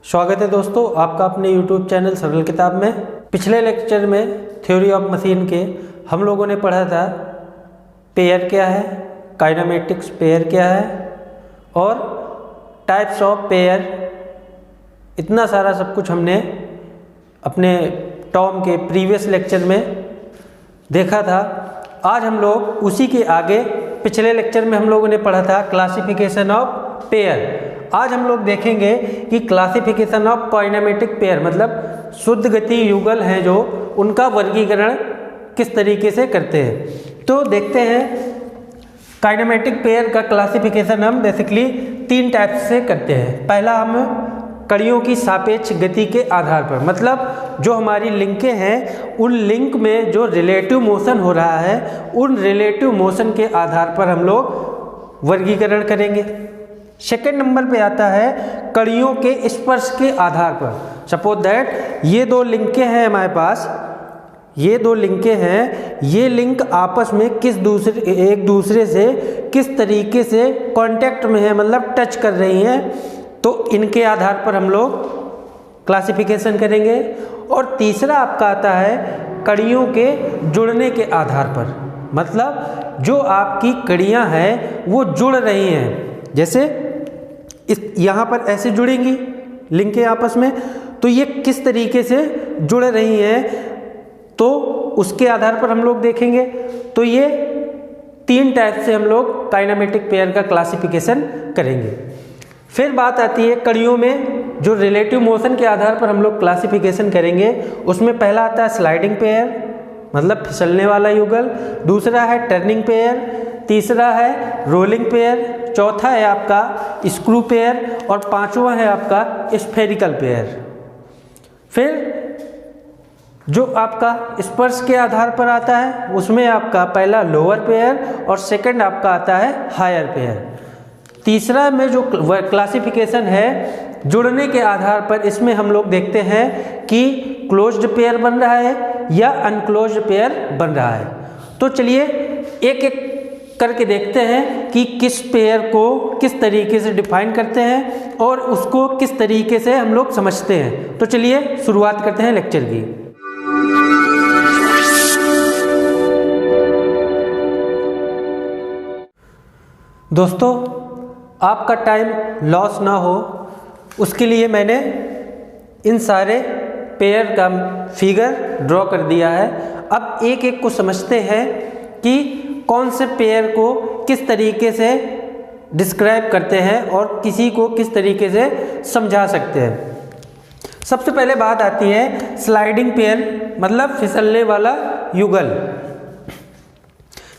स्वागत है दोस्तों आपका अपने YouTube चैनल सरल किताब में। पिछले लेक्चर में थ्योरी ऑफ मशीन के हम लोगों ने पढ़ा था पेयर क्या है, काइनेमेटिक्स पेयर क्या है और टाइप्स ऑफ पेयर। इतना सारा सब कुछ हमने अपने टॉम के प्रीवियस लेक्चर में देखा था। आज हम लोग उसी के आगे पिछले लेक्चर में हम लोगों ने पढ़ा था क्लासिफिकेशन ऑफ पेयर। आज हम लोग देखेंगे कि क्लासिफिकेशन ऑफ काइनेमेटिक पेयर मतलब शुद्ध गति युगल हैं जो उनका वर्गीकरण किस तरीके से करते हैं। तो देखते हैं काइनेमेटिक पेयर का क्लासिफिकेशन हम बेसिकली 3 टाइप से करते हैं। पहला हम कड़ियों की सापेक्ष गति के आधार पर, मतलब जो हमारी लिंकें हैं उन लिंक में जो रिलेटिव मोशन हो रहा है उन रिलेटिव मोशन के आधार पर हम लोग वर्गीकरण करेंगे। सेकेंड नंबर पे आता है कड़ियों के स्पर्श के आधार पर। सपोज दैट ये 2 लिंकें हैं हमारे पास, ये 2 लिंकें हैं, ये लिंक आपस में एक दूसरे से किस तरीके से कांटेक्ट में है, मतलब टच कर रही हैं, तो इनके आधार पर हम लोग क्लासिफिकेशन करेंगे। और तीसरा आपका आता है कड़ियों के जुड़ने के आधार पर, मतलब जो आपकी कड़ियाँ हैं वो जुड़ रही हैं, जैसे इस यहाँ पर ऐसे जुड़ेंगी लिंकें आपस में, तो ये किस तरीके से जुड़ रही हैं तो उसके आधार पर हम लोग देखेंगे। तो ये 3 टाइप से हम लोग काइनेमेटिक पेयर का क्लासिफिकेशन करेंगे। फिर बात आती है कड़ियों में जो रिलेटिव मोशन के आधार पर हम लोग क्लासिफिकेशन करेंगे। उसमें पहला आता है स्लाइडिंग पेयर मतलब फिसलने वाला युगल, दूसरा है टर्निंग पेयर, तीसरा है रोलिंग पेयर, चौथा है आपका स्क्रू पेयर और पांचवा है आपका स्फेरिकल पेयर। फिर जो आपका स्पर्श के आधार पर आता है उसमें आपका पहला लोअर पेयर और सेकंड आपका आता है हायर पेयर। तीसरा में जो क्लासिफिकेशन है जुड़ने के आधार पर, इसमें हम लोग देखते हैं कि क्लोज्ड पेयर बन रहा है या अनक्लोज्ड पेयर बन रहा है। तो चलिए एक एक करके देखते हैं कि किस पेयर को किस तरीके से डिफाइन करते हैं और उसको किस तरीके से हम लोग समझते हैं। तो चलिए शुरुआत करते हैं लेक्चर की। दोस्तों आपका टाइम लॉस ना हो उसके लिए मैंने इन सारे पेयर का फिगर ड्रॉ कर दिया है। अब एक एक को समझते हैं कि कौन से पेयर को किस तरीके से डिस्क्राइब करते हैं और किसी को किस तरीके से समझा सकते हैं। सबसे पहले बात आती है स्लाइडिंग पेयर मतलब फिसलने वाला युगल।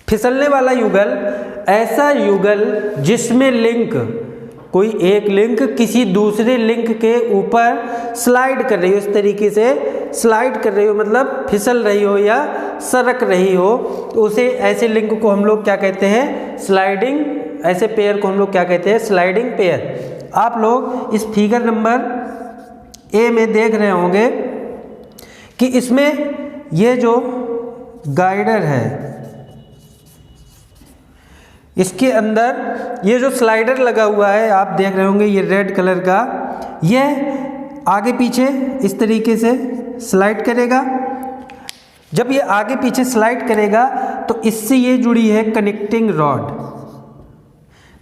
फिसलने वाला युगल ऐसा युगल जिसमें लिंक, कोई एक लिंक किसी दूसरे लिंक के ऊपर स्लाइड कर रही हो, इस तरीके से स्लाइड कर रही हो मतलब फिसल रही हो या सरक रही हो, तो उसे ऐसे लिंक को हम लोग क्या कहते हैं, स्लाइडिंग, ऐसे पेयर को हम लोग क्या कहते हैं, स्लाइडिंग पेयर। आप लोग इस फिगर नंबर ए में देख रहे होंगे कि इसमें ये जो गाइडर है इसके अंदर ये जो स्लाइडर लगा हुआ है आप देख रहे होंगे, ये रेड कलर का, यह आगे पीछे इस तरीके से स्लाइड करेगा। जब ये आगे पीछे स्लाइड करेगा तो इससे ये जुड़ी है कनेक्टिंग रॉड।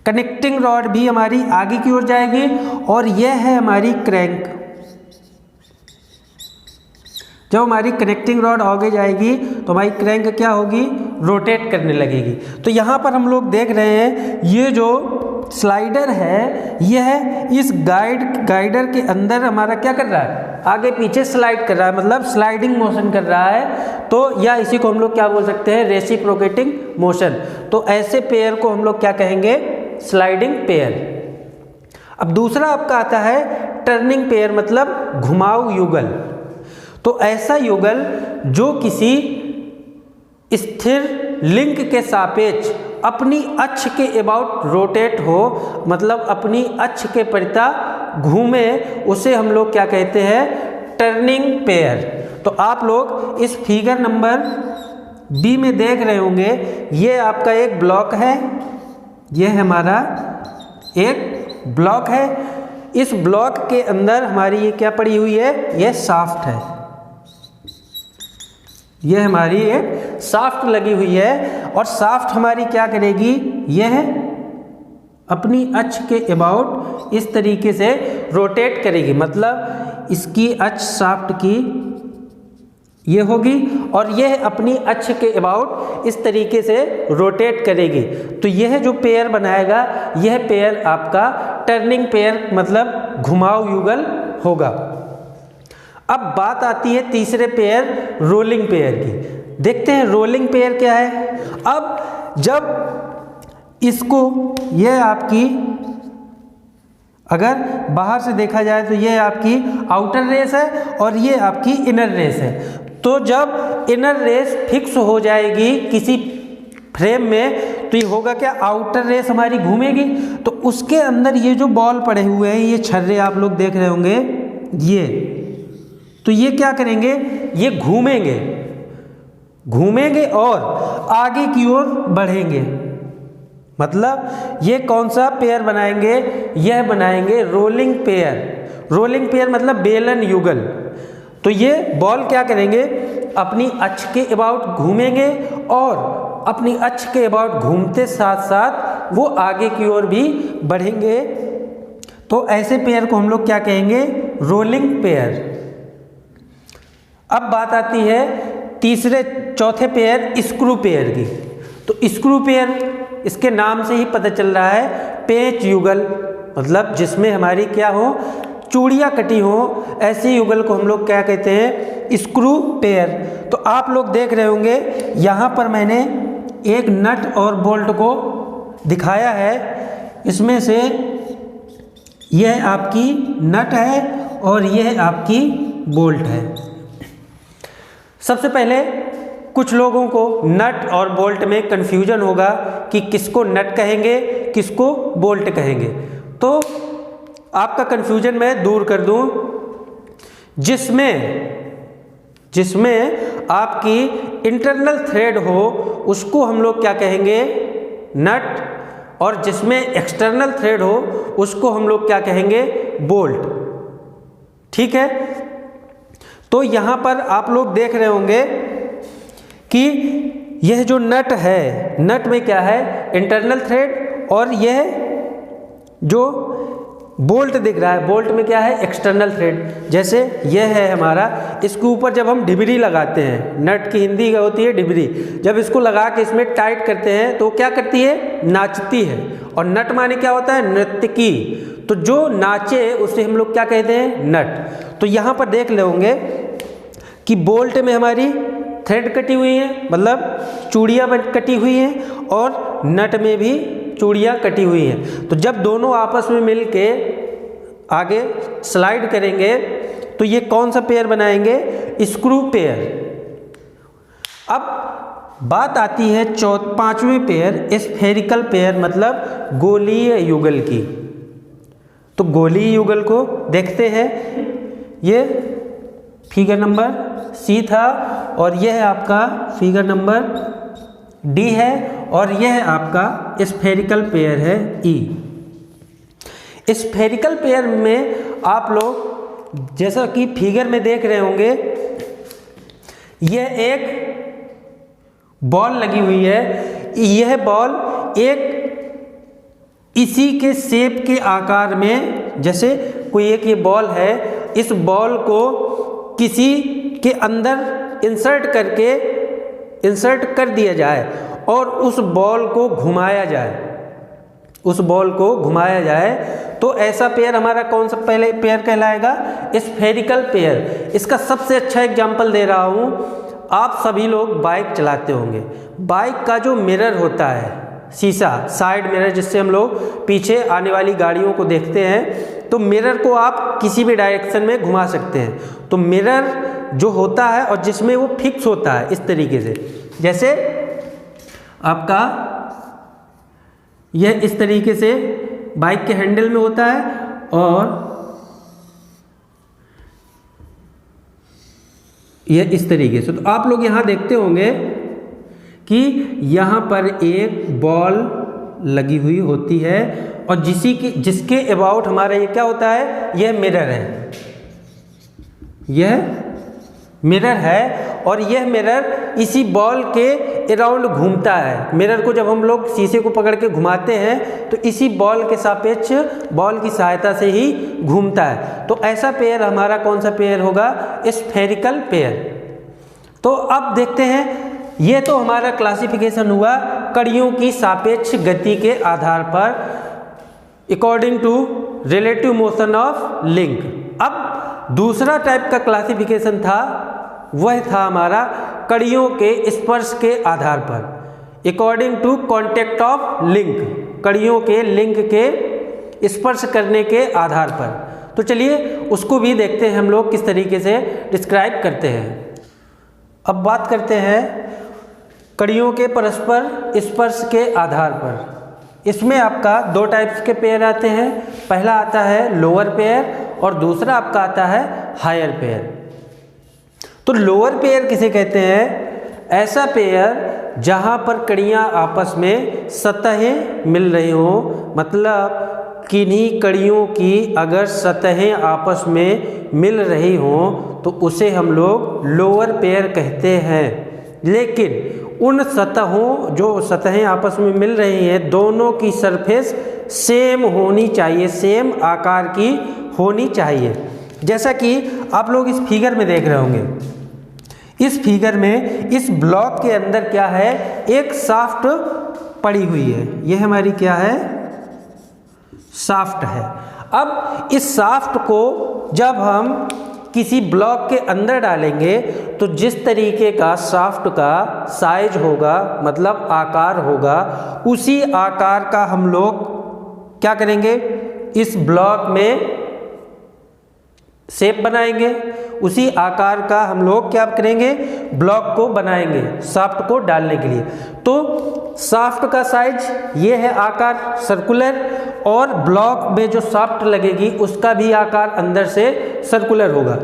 कनेक्टिंग रॉड भी हमारी आगे की ओर जाएगी और यह है हमारी क्रैंक। जब हमारी कनेक्टिंग रॉड आगे जाएगी तो हमारी क्रैंक क्या होगी, रोटेट करने लगेगी। तो यहाँ पर हम लोग देख रहे हैं ये जो स्लाइडर है यह इस गाइडर के अंदर हमारा क्या कर रहा है, आगे पीछे स्लाइड कर रहा है, मतलब स्लाइडिंग मोशन कर रहा है। तो या इसी को हम लोग क्या बोल सकते हैं, रेसिप्रोकेटिंग मोशन। तो ऐसे पेयर को हम लोग क्या कहेंगे, स्लाइडिंग पेयर। अब दूसरा आपका आता है टर्निंग पेयर मतलब घुमाऊ युगल। तो ऐसा युगल जो किसी स्थिर लिंक के सापेक्ष अपनी अक्ष के अबाउट रोटेट हो, मतलब अपनी अक्ष के परिता घूमे, उसे हम लोग क्या कहते हैं, टर्निंग पेयर। तो आप लोग इस फिगर नंबर बी में देख रहे होंगे, ये आपका एक ब्लॉक है, ये हमारा एक ब्लॉक है। इस ब्लॉक के अंदर हमारी ये क्या पड़ी हुई है, ये शाफ्ट है, ये हमारी एक शाफ्ट लगी हुई है। और शाफ्ट हमारी क्या करेगी, यह अपनी अक्ष के अबाउट इस तरीके से रोटेट करेगी, मतलब इसकी अक्ष शाफ्ट की ये होगी और यह अपनी अक्ष के अबाउट इस तरीके से रोटेट करेगी। तो यह जो पेयर बनाएगा, यह पेयर आपका टर्निंग पेयर मतलब घुमाव युगल होगा। अब बात आती है तीसरे पेयर रोलिंग पेयर की। देखते हैं रोलिंग पेयर क्या है। अब जब इसको, यह आपकी अगर बाहर से देखा जाए तो यह आपकी आउटर रेस है और ये आपकी इनर रेस है। तो जब इनर रेस फिक्स हो जाएगी किसी फ्रेम में, तो ये होगा क्या, आउटर रेस हमारी घूमेगी। तो उसके अंदर ये जो बॉल पड़े हुए हैं, ये छर्रे आप लोग देख रहे होंगे, ये तो ये क्या करेंगे, ये घूमेंगे और आगे की ओर बढ़ेंगे। मतलब ये कौन सा पेयर बनाएंगे, यह बनाएंगे रोलिंग पेयर। रोलिंग पेयर मतलब बेलन युगल। तो ये बॉल क्या करेंगे, अपनी अक्ष के अबाउट घूमेंगे और अपनी अक्ष के अबाउट घूमते साथ साथ वो आगे की ओर भी बढ़ेंगे। तो ऐसे पेयर को हम लोग क्या कहेंगे, रोलिंग पेयर। अब बात आती है चौथे पेयर स्क्रू पेयर की। तो स्क्रू पेयर, इसके नाम से ही पता चल रहा है, पेंच युगल, मतलब जिसमें हमारी क्या हो, चूड़ियाँ कटी हो, ऐसी युगल को हम लोग क्या कहते हैं, स्क्रू पेयर। तो आप लोग देख रहे होंगे यहाँ पर मैंने एक नट और बोल्ट को दिखाया है। इसमें से यह आपकी नट है और यह आपकी बोल्ट है। सबसे पहले कुछ लोगों को नट और बोल्ट में कन्फ्यूजन होगा कि किसको नट कहेंगे, किसको बोल्ट कहेंगे। तो आपका कन्फ्यूजन मैं दूर कर दूं। जिसमें आपकी इंटरनल थ्रेड हो उसको हम लोग क्या कहेंगे, नट, और जिसमें एक्सटर्नल थ्रेड हो उसको हम लोग क्या कहेंगे, बोल्ट। ठीक है। तो यहाँ पर आप लोग देख रहे होंगे कि यह जो नट है, नट में क्या है, इंटरनल थ्रेड, और यह जो बोल्ट दिख रहा है, बोल्ट में क्या है, एक्सटर्नल थ्रेड। जैसे यह है हमारा, इसके ऊपर जब हम डिबरी लगाते हैं, नट की हिंदी क्या होती है, डिबरी, जब इसको लगा के इसमें टाइट करते हैं तो क्या करती है, नाचती है। और नट माने क्या होता है, नर्तकी। तो जो नाचे उसे हम लोग क्या कहते हैं, नट। तो यहाँ पर देख ले होंगे कि बोल्ट में हमारी थ्रेड कटी हुई है, मतलब चूड़ियाँ कटी हुई हैं, और नट में भी चूड़ियाँ कटी हुई हैं। तो जब दोनों आपस में मिल के आगे स्लाइड करेंगे तो ये कौन सा पेयर बनाएंगे, स्क्रू पेयर। अब बात आती है पांचवें पेयर, स्फेरिकल पेयर, मतलब गोलीय युगल की। तो गोलीय युगल को देखते हैं। ये फिगर नंबर सी था और यह आपका फिगर नंबर डी है, और यह आपका स्फेरिकल पेयर है ई। स्फेरिकल पेयर में आप लोग जैसा कि फिगर में देख रहे होंगे, यह एक बॉल लगी हुई है। यह बॉल एक इसी के शेप के आकार में, जैसे कोई एक ये बॉल है, इस बॉल को किसी के अंदर इंसर्ट कर दिया जाए और उस बॉल को घुमाया जाए, तो ऐसा पेयर हमारा कौन सा पहले पेयर कहलाएगा, स्फेरिकल पेयर। इसका सबसे अच्छा एग्जांपल दे रहा हूँ। आप सभी लोग बाइक चलाते होंगे, बाइक का जो मिरर होता है, शीशा, साइड मिरर, जिससे हम लोग पीछे आने वाली गाड़ियों को देखते हैं, तो मिरर को आप किसी भी डायरेक्शन में घुमा सकते हैं। तो मिरर जो होता है और जिसमें वो फिक्स होता है इस तरीके से, जैसे आपका यह इस तरीके से बाइक के हैंडल में होता है, और यह इस तरीके से। तो आप लोग यहाँ देखते होंगे कि यहाँ पर एक बॉल लगी हुई होती है और जिसके अबाउट हमारा ये क्या होता है, यह मिरर है, यह मिरर है और यह मिरर इसी बॉल के अराउंड घूमता है। मिरर को जब हम लोग शीशे को पकड़ के घुमाते हैं तो इसी बॉल के सापेक्ष बॉल की सहायता से ही घूमता है। तो ऐसा पेयर हमारा कौन सा पेयर होगा, स्फेरिकल पेयर। तो अब देखते हैं, ये तो हमारा क्लासिफिकेशन हुआ कड़ियों की सापेक्ष गति के आधार पर according to relative motion of link. अब दूसरा टाइप का क्लासिफिकेशन था, वह था हमारा कड़ियों के स्पर्श के आधार पर according to contact of link, कड़ियों के लिंक के स्पर्श करने के आधार पर। तो चलिए उसको भी देखते हैं हम लोग किस तरीके से डिस्क्राइब करते हैं। अब बात करते हैं कड़ियों के परस्पर स्पर्श के आधार पर। इसमें आपका दो टाइप्स के पेयर आते हैं, पहला आता है लोअर पेयर और दूसरा आपका आता है हायर पेयर। तो लोअर पेयर किसे कहते हैं, ऐसा पेयर जहां पर कड़ियां आपस में सतहें मिल रही हो, मतलब किन्हीं कड़ियों की अगर सतहें आपस में मिल रही हो तो उसे हम लोग लोअर पेयर कहते हैं। लेकिन उन सतहों, जो सतहें आपस में मिल रही हैं, दोनों की सरफेस सेम होनी चाहिए, सेम आकार की होनी चाहिए। जैसा कि आप लोग इस फिगर में देख रहे होंगे, इस फिगर में इस ब्लॉक के अंदर क्या है, एक शाफ्ट पड़ी हुई है, यह हमारी क्या है, शाफ्ट है। अब इस शाफ्ट को जब हम किसी ब्लॉक के अंदर डालेंगे तो जिस तरीके का शाफ्ट का साइज होगा, मतलब आकार होगा, उसी आकार का हम लोग क्या करेंगे, इस ब्लॉक में शेप बनाएंगे, उसी आकार का हम लोग क्या करेंगे, ब्लॉक को बनाएंगे शाफ्ट को डालने के लिए। तो शाफ्ट का साइज ये है, आकार सर्कुलर, और ब्लॉक में जो शाफ्ट लगेगी उसका भी आकार अंदर से सर्कुलर होगा।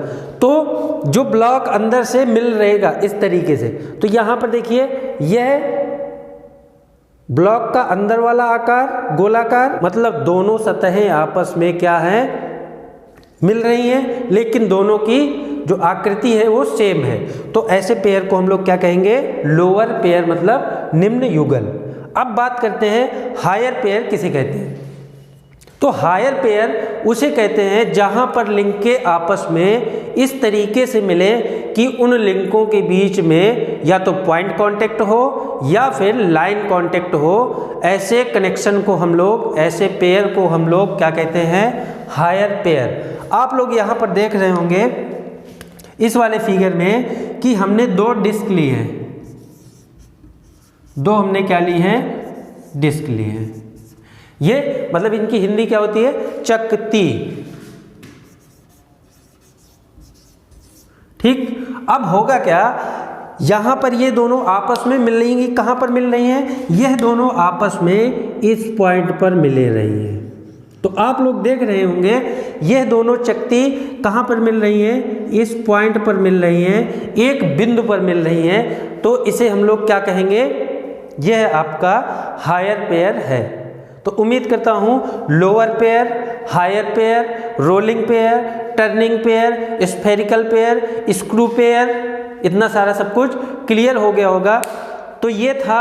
तो जो ब्लॉक अंदर से मिल रहेगा इस तरीके से, तो यहाँ पर देखिए यह ब्लॉक का अंदर वाला आकार गोलाकार, मतलब दोनों सतहें आपस में क्या है, मिल रही हैं, लेकिन दोनों की जो आकृति है वो सेम है। तो ऐसे पेयर को हम लोग क्या कहेंगे, लोअर पेयर, मतलब निम्न युगल। अब बात करते हैं हायर पेयर किसे कहते हैं। तो हायर पेयर उसे कहते हैं जहां पर लिंक के आपस में इस तरीके से मिले कि उन लिंकों के बीच में या तो पॉइंट कांटेक्ट हो या फिर लाइन कांटेक्ट हो। ऐसे कनेक्शन को हम लोग, ऐसे पेयर को हम लोग क्या कहते हैं, हायर पेयर। आप लोग यहाँ पर देख रहे होंगे इस वाले फिगर में कि हमने दो डिस्क ली हैं, दो हमने क्या ली हैं, डिस्क ली हैं। ये मतलब इनकी हिंदी क्या होती है, चकती। ठीक, अब होगा क्या, यहां पर ये दोनों आपस में मिल रही हैं। कहां पर मिल रही हैं, यह दोनों आपस में इस पॉइंट पर मिले रही हैं। तो आप लोग देख रहे होंगे यह दोनों चकती कहां पर मिल रही हैं, इस पॉइंट पर मिल रही हैं, एक बिंदु पर मिल रही हैं। तो इसे हम लोग क्या कहेंगे, यह आपका हायर पेयर है। तो उम्मीद करता हूं lower pair, higher pair, rolling pair, turning pair, spherical pair, screw pair, इतना सारा सब कुछ क्लियर हो गया होगा। तो ये था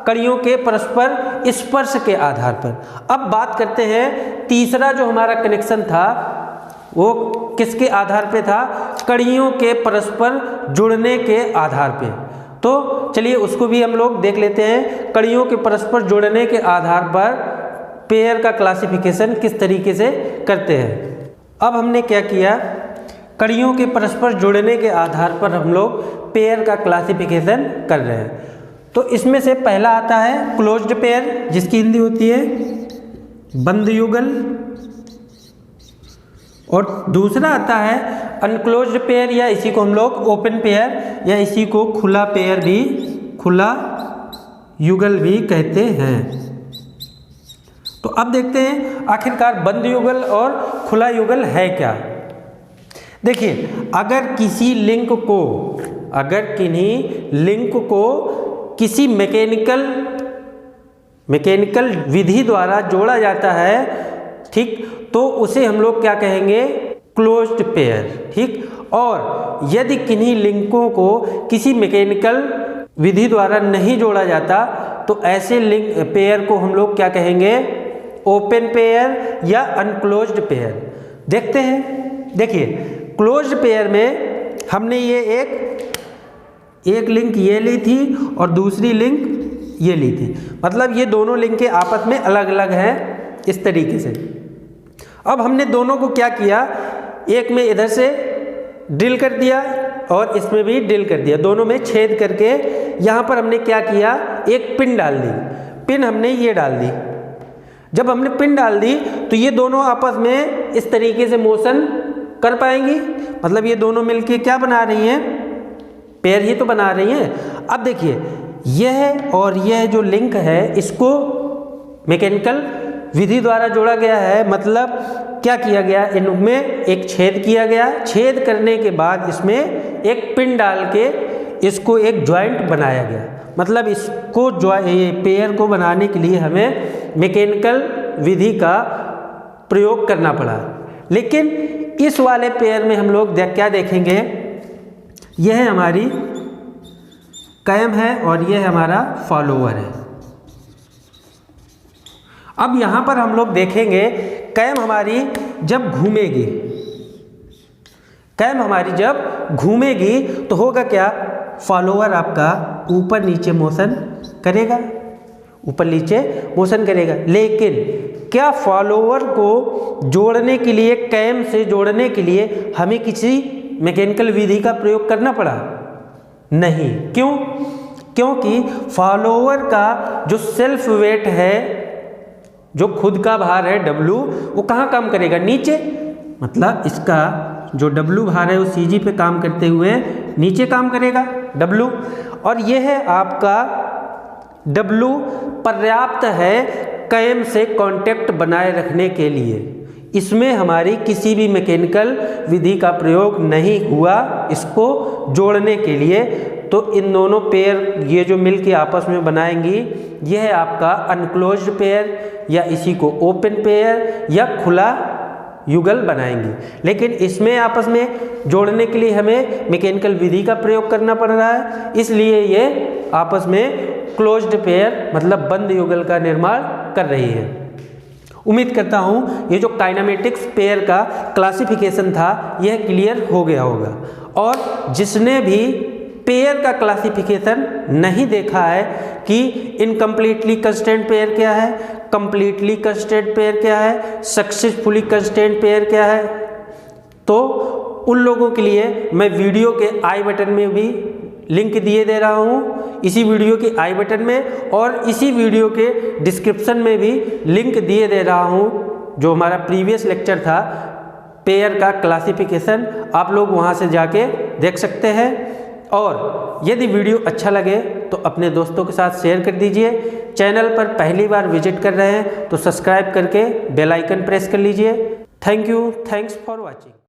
कड़ियों के परस्पर स्पर्श के आधार पर। अब बात करते हैं तीसरा जो हमारा कनेक्शन था वो किसके आधार पे था, कड़ियों के परस्पर जुड़ने के आधार पे। तो चलिए उसको भी हम लोग देख लेते हैं, कड़ियों के परस्पर जुड़ने के आधार पर पेयर का क्लासिफिकेशन किस तरीके से करते हैं। अब हमने क्या किया, कड़ियों के परस्पर जुड़ने के आधार पर हम लोग पेयर का क्लासिफिकेशन कर रहे हैं। तो इसमें से पहला आता है क्लोज्ड पेयर, जिसकी हिंदी होती है बंद युगल, और दूसरा आता है अनक्लोज्ड पेयर, या इसी को हम लोग ओपन पेयर, या इसी को खुला पेयर भी, खुला युगल भी कहते हैं। तो अब देखते हैं आखिरकार बंद युगल और खुला युगल है क्या। देखिए, अगर किसी लिंक को, अगर किन्हीं लिंक को किसी मैकेनिकल मैकेनिकल विधि द्वारा जोड़ा जाता है, ठीक, तो उसे हम लोग क्या कहेंगे, क्लोज्ड पेयर, ठीक। और यदि किन्हीं लिंकों को किसी मैकेनिकल विधि द्वारा नहीं जोड़ा जाता तो ऐसे लिंक पेयर को हम लोग क्या कहेंगे, ओपन पेयर या अनक्लोज्ड पेयर। देखते हैं, देखिए क्लोज्ड पेयर में हमने ये एक लिंक ये ली थी और दूसरी लिंक ये ली थी, मतलब ये दोनों लिंकें आपस में अलग अलग हैं इस तरीके से। अब हमने दोनों को क्या किया, एक में इधर से ड्रिल कर दिया और इसमें भी ड्रिल कर दिया, दोनों में छेद करके यहाँ पर हमने क्या किया, एक पिन डाल दी। पिन हमने ये डाल दी। जब हमने पिन डाल दी तो ये दोनों आपस में इस तरीके से मोशन कर पाएंगी, मतलब ये दोनों मिलके क्या बना रही हैं, पेयर ही तो बना रही हैं। अब देखिए यह और यह जो लिंक है इसको मैकेनिकल विधि द्वारा जोड़ा गया है, मतलब क्या किया गया, इनमें एक छेद किया गया, छेद करने के बाद इसमें एक पिन डाल के इसको एक जॉइंट बनाया गया। मतलब इसको पेयर को बनाने के लिए हमें मैकेनिकल विधि का प्रयोग करना पड़ा। लेकिन इस वाले पेयर में हम लोग क्या देखेंगे, यह हमारी कैम है और यह हमारा फॉलोअर है। अब यहाँ पर हम लोग देखेंगे कैम हमारी जब घूमेगी, कैम हमारी जब घूमेगी तो होगा क्या, फॉलोअर आपका ऊपर नीचे मोशन करेगा, ऊपर नीचे मोशन करेगा। लेकिन क्या फॉलोअर को जोड़ने के लिए, कैम से जोड़ने के लिए हमें किसी मैकेनिकल विधि का प्रयोग करना पड़ा? नहीं। क्यों? क्योंकि फॉलोअर का जो सेल्फ वेट है, जो खुद का भार है W, वो कहाँ काम करेगा, नीचे। मतलब इसका जो W भार है वो CG पे काम करते हुए नीचे काम करेगा W, और यह है आपका W पर्याप्त है कैम से कांटेक्ट बनाए रखने के लिए। इसमें हमारी किसी भी मैकेनिकल विधि का प्रयोग नहीं हुआ इसको जोड़ने के लिए। तो इन दोनों पेयर ये जो मिल के आपस में बनाएंगी, यह है आपका अनक्लोज्ड पेयर, या इसी को ओपन पेयर या खुला युगल बनाएंगी। लेकिन इसमें आपस में जोड़ने के लिए हमें मैकेनिकल विधि का प्रयोग करना पड़ रहा है, इसलिए ये आपस में क्लोज्ड पेयर मतलब बंद युगल का निर्माण कर रही है। उम्मीद करता हूँ ये जो काइनेमेटिक्स पेयर का क्लासिफिकेशन था यह क्लियर हो गया होगा। और जिसने भी पेयर का क्लासिफिकेशन नहीं देखा है कि इनकम्प्लीटली कंस्ट्रेंट पेयर क्या है, कंप्लीटली कंस्ट्रेंट पेयर क्या है, सक्सेसफुली कंस्ट्रेंट पेयर क्या है, तो उन लोगों के लिए मैं वीडियो के आई बटन में भी लिंक दिए दे रहा हूँ, इसी वीडियो के आई बटन में, और इसी वीडियो के डिस्क्रिप्शन में भी लिंक दिए दे रहा हूँ। जो हमारा प्रीवियस लेक्चर था पेयर का क्लासिफिकेशन, आप लोग वहाँ से जाके देख सकते हैं। और यदि वीडियो अच्छा लगे तो अपने दोस्तों के साथ शेयर कर दीजिए। चैनल पर पहली बार विजिट कर रहे हैं तो सब्सक्राइब करके बेल आइकन प्रेस कर लीजिए। Thank you, thanks for watching.